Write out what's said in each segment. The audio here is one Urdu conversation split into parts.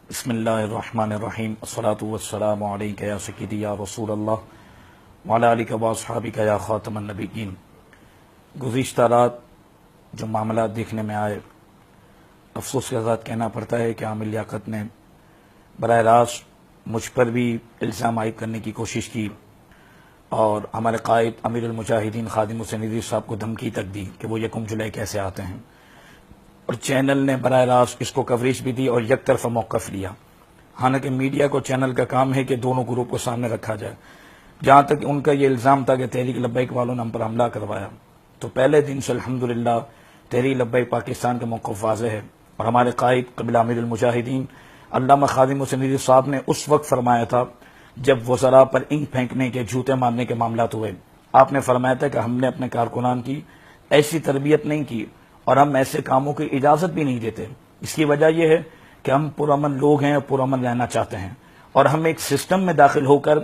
بسم اللہ الرحمن الرحیم الصلاۃ والسلام علیک یا سیدی یا رسول اللہ وعلی آلک و اصحابک یا خاتم النبیین۔ گزشتہ رات جو معاملات دیکھنے میں آئے، افسوس کے ساتھ کہنا پڑتا ہے کہ عامر لیاقت نے براہ راست مجھ پر بھی الزام عائد کرنے کی کوشش کی اور ہمارے قائد امیر المجاہدین خادم حسین ندوی صاحب کو دھمکی تک دی کہ وہ 1 جولائی کیسے آتے ہیں، اور چینل نے براہ راست اس کو کوریج بھی دی اور یک طرفہ موقف لیا۔ حالانکہ میڈیا کو چینل کا کام ہے کہ دونوں گروپ کو سامنے رکھا جائے۔ جہاں تک ان کا یہ الزام تھا کہ تحریک لبیک والوں نے ہم پر حملہ کروایا، تو پہلے دن سے الحمدللہ تحریک لبیک پاکستان کا موقف واضح ہے، اور ہمارے قائد قبل امیر المجاہدین علامہ خادم حسین ندوی صاحب نے اس وقت فرمایا تھا جب وزراء پر اینٹ پھینکنے کے، جوتے مارنے کے معاملات ہوئے، آپ نے فرمایا تھا کہ ہم نے اپنے کارکنان کی ایسی تربیت نہیں کی اور ہم ایسے کاموں کی اجازت بھی نہیں دیتے۔ اس کی وجہ یہ ہے کہ ہم پرامن لوگ ہیں، پرامن رہنا چاہتے ہیں، اور ہم ایک سسٹم میں داخل ہو کر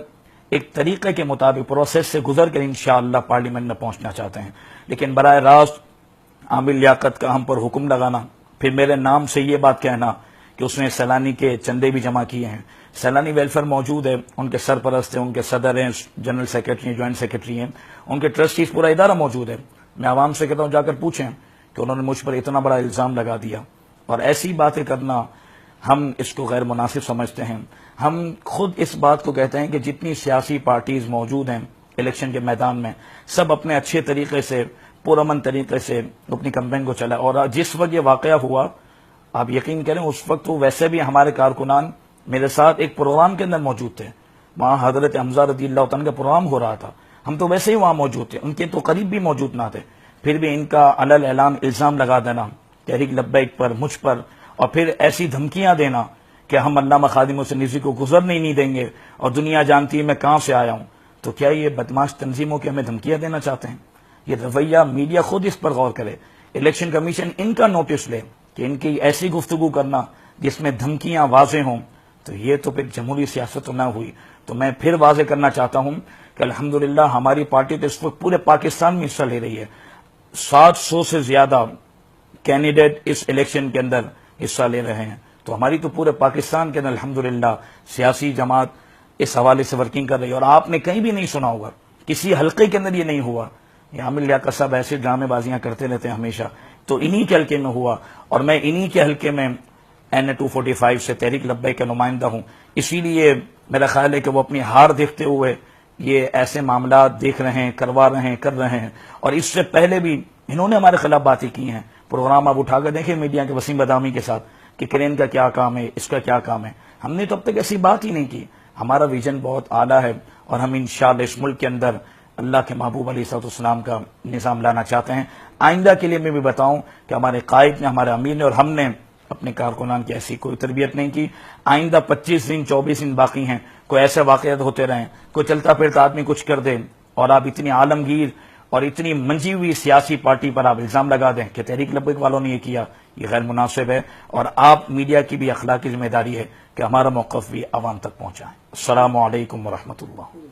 ایک طریقے کے مطابق پروسیس سے گزر کر انشاءاللہ پارلیمنٹ میں پہنچنا چاہتے ہیں۔ لیکن براہ راست عامر لیاقت کا ہم پر حکم لگانا، پھر میرے نام سے یہ بات کہنا کہ اس نے سیلانی کے چندے بھی جمع کیے ہیں۔ سیلانی ویلفیئر موجود ہے، ان کے سرپرست ہیں، ان کے صدر ہیں، جنرل سیکرٹری ہیں، جوائنٹ سیکرٹری ہیں، ان کے ٹرسٹیز، پورا ادارہ موجود ہے۔ میں عوام سے کہتا ہوں جا کر پوچھیں کہ انہوں نے مجھ پر اتنا بڑا الزام لگا دیا، اور ایسی باتیں کرنا ہم اس کو غیر مناسب سمجھتے ہیں۔ ہم خود اس بات کو کہتے ہیں کہ جتنی سیاسی پارٹیز موجود ہیں الیکشن کے میدان میں، سب اپنے اچھے طریقے سے، پرامن طریقے سے اپنی کمپین کو چلا، اور جس وقت یہ واقعہ ہوا، آپ یقین کریں اس وقت تو ویسے بھی ہمارے کارکنان میرے ساتھ ایک پروگرام کے اندر موجود تھے، وہاں حضرت حمزہ رضی اللہ عنہ کا پروگرام ہو رہا تھا، ہم تو ویسے ہی وہاں موجود تھے، ان کے تو قریب بھی موجود نہ تھے، پھر بھی ان کا علل اعلان الزام لگا دینا تحریک لبیک پر، مجھ پر، اور پھر ایسی دھمکیاں دینا کہ ہم علامہ خادم حسین ندوی کو گزرنے نہیں دیں گے، اور دنیا جانتی ہے میں کہاں سے آیا ہوں۔ تو کیا یہ بدماش تنظیموں کے ہمیں دھمکیاں دینا چاہتے ہیں؟ یہ رویہ میڈیا خود اس پر غور کرے، الیکشن کمیشن ان کا نوٹس لے کہ ان کی ایسی گفتگو کرنا جس میں دھمکیاں واضح ہوں، تو یہ تو پھر جمہوری سیاست نہ ہوئی۔ تو میں پھر واضح کرنا چاہتا ہوں کہ الحمدللہ ہماری پارٹی تو اس وقت پورے پاکستان میں حصہ لے رہی ہے، 700 سے زیادہ کینڈیڈیٹ اس الیکشن کے اندر حصہ لے رہے ہیں، تو ہماری تو پورے پاکستان کے اندر الحمدللہ سیاسی جماعت اس حوالے سے ورکنگ کر رہی ہے، اور آپ نے کہیں بھی نہیں سنا ہوگا، کسی حلقے کے اندر یہ نہیں ہوا۔ یہ عامر لیاقت صاحب ایسے ڈرامے بازیاں کرتے رہتے ہیں ہمیشہ، تو انہی کے حلقے میں ہوا، اور میں انہی کے حلقے میں N245 سے تحریک لبیک کا نمائندہ ہوں۔ اسی لیے میرا خیال ہے کہ وہ اپنی ہار دیکھتے ہوئے یہ ایسے معاملات دیکھ رہے ہیں، کروا رہے ہیں، کر رہے ہیں، اور اس سے پہلے بھی انہوں نے ہمارے خلاف باتیں کی ہیں۔ پروگرام آپ اٹھا کر دیکھیں میڈیا کے وسیم بدامی کے ساتھ کہ کرین کا کیا کام ہے، اس کا کیا کام ہے، ہم نے تو اب تک ایسی بات ہی نہیں کی۔ ہمارا ویژن بہت اعلیٰ ہے، اور ہم انشاءاللہ اس ملک کے اندر اللہ کے محبوب علیہ السلام کا نظام لانا چاہتے ہیں۔ آئندہ کے لیے میں بھی بتاؤں کہ ہمارے قائد نے، ہمارے امیر نے اور ہم نے اپنے کارکنان کی ایسی کوئی تربیت نہیں کی۔ آئندہ 25 دن 24 دن باقی ہیں، کوئی ایسے واقعات ہوتے رہیں، کوئی چلتا پھرتا آدمی کچھ کر دے، اور آپ اتنی عالمگیر اور اتنی منجی ہوئی سیاسی پارٹی پر آپ الزام لگا دیں کہ تحریک لبیک والوں نے یہ کیا، یہ غیر مناسب ہے، اور آپ میڈیا کی بھی اخلاقی ذمہ داری ہے کہ ہمارا موقف بھی عوام تک پہنچائیں۔ السلام علیکم ورحمۃ اللہ۔